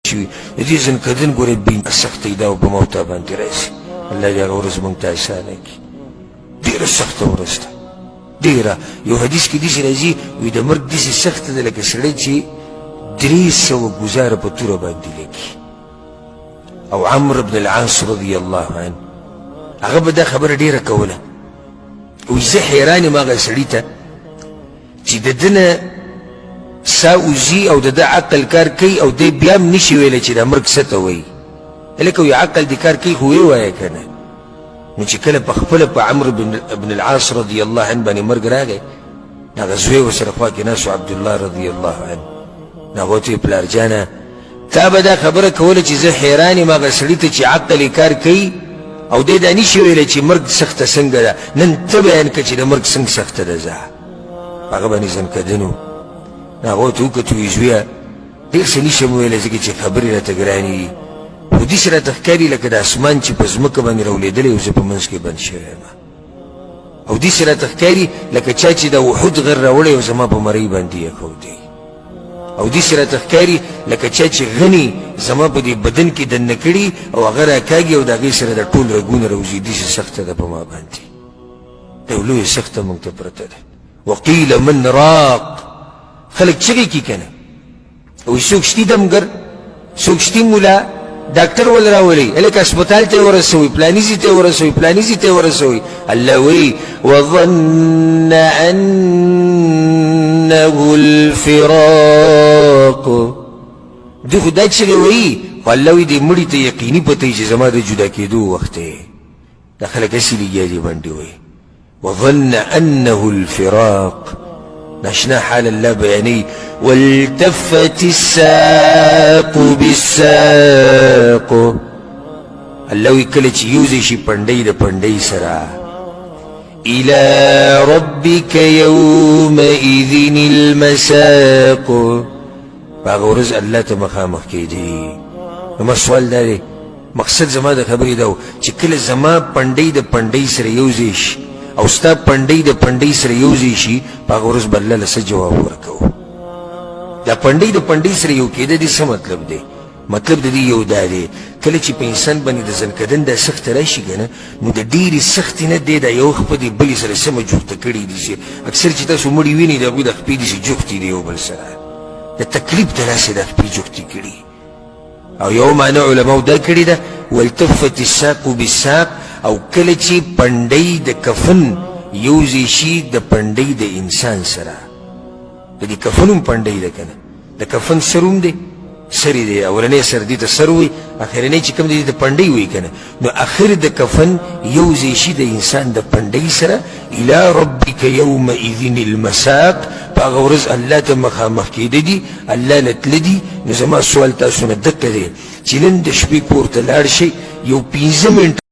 شوي د دې ځنکدن ګورې بې سختۍ دا په موته باندې راشي الله دې هغه ورځ موږ ته اسانه کړي ډېره سخته ورځ ده ډېره یو حدیث کې داسې راځي وایي د مرګ داسې سخته ده لکه سړی چې 300 ګزاره په توره باندې لګي او عمرو بن العاص رضی الله عنه هغه به دا خبره ډېره کوله وایي زه حیران یم هغه سړي ته چې د ده نه سا وځي او د ده عقل کار کوي او دی بیا هم نشي ویلی چې دا مرګ څه ته وایي هلکه وایي عقل دې کار کوي خو ویې وایه که نه نو چې کله په خپله په عمرو بن العاص رضی الله عنه باندې مرګ راغی هغه زوی ورسره خوا کې ناست و عبدالله رضی الله عنه نو هغه ورته ویې پلار جانه تا به دا خبره کوله چې زه حیران یم هغه سړي ته چې عقل یې کار کوي او دی دا نشي ویلی چې مرګ سخته څنګه ده نن ته بیان کړه چې د مرګ څنګه سخته ده زه هغه باندې ځنکدن و نو هغه ورته وکتل وایي زویه ډېر څه نشم ویلی ځکه چې خبرې راته ګرانې دي خو داسې راته ښکاري لکه د اسمان چې په ځمکه باندې راولېدلی او زه په منځ کې بند شوی یم او داسې راته ښکاري لکه چا چې د وحود غر راوړی او زما په مرۍ باندې ایښودی او داسې راته ښکاري لکه چا چې غني زما په دې بدن کې دننه کړي او هغه راکاږي او د هغې سره د ټول رګونه راوځي داسې سخته ده په ما باندې دا یو لویه سخته موږ ته پرته ده وقیل من راق خلک چغې کي که نه وایي څوک شتي دمګر څوک شتي ملا ډاکټر ول راولي هلکه هسپتال ته یې ورسوئ پلاني ځای ته یې ورسوئ پلاني ځای ته یې ورسوئ الله وایي وظن انه الفراق دوی خو دا چغې وایي خو الله وایي دې مړي ته یقیني پته وي چې زما د جدا کېدو وخت دی دا خلک هسې لګیا دي باندې وایي وظن انه الفراق ناشنا حال الله بیانوي والتفت الساق بالساق الله وایي کله چې یوځای شي پنډۍ د پنډۍ سره الى ربك يومئذ المساق په هغه ورځ الله ته مخامخ کېدي نو سوال دا دی مقصد زما د خبرې دا و چې کله زما پنډۍ د پنډۍ سره یوځای شي او ستا پنډۍ د پنډۍ سره یوځای شي په هغه ورځ به الله له څه جواب ورکوو دا پنډۍ د پنډۍ سره یو کېده دې څه مطلب دی مطلب د دې یو دا دی کله چې په انسان باندې د ځنکدن دا سخته راشي که نه نو د ډېرې سختې نه دی دا یو خپه دې بلې سره سمه جوخته کړي دي چې اکثر چې تاسو مړي وینئ د هغوی د خپې داسې جوختې دي یو بل سره د تکلیف د لاسې د خپې جوختې کړي او یو معنی علماو دا کړې ده والتفت الساق بالساق او کله چې پنډۍ د کفن یوځای شي د پنډۍ د انسان سره د دې کفن هم پنډۍ ده که نه د کفن سر هم دی سر یې دی اولنی سر دې ته سر وایي اخرنی چې کوم دی د پنډۍ وایي که نه نو اخر د کفن یوځای شي د انسان د پنډۍ سره الى ربک یومئذ المساق په هغه ورځ الله ته مخامخ کېده دي الله نه تله دي نو زما سوال تاسو نه دقه دی چې نن د شپې کور ته لاړ شئ یو 15 منټه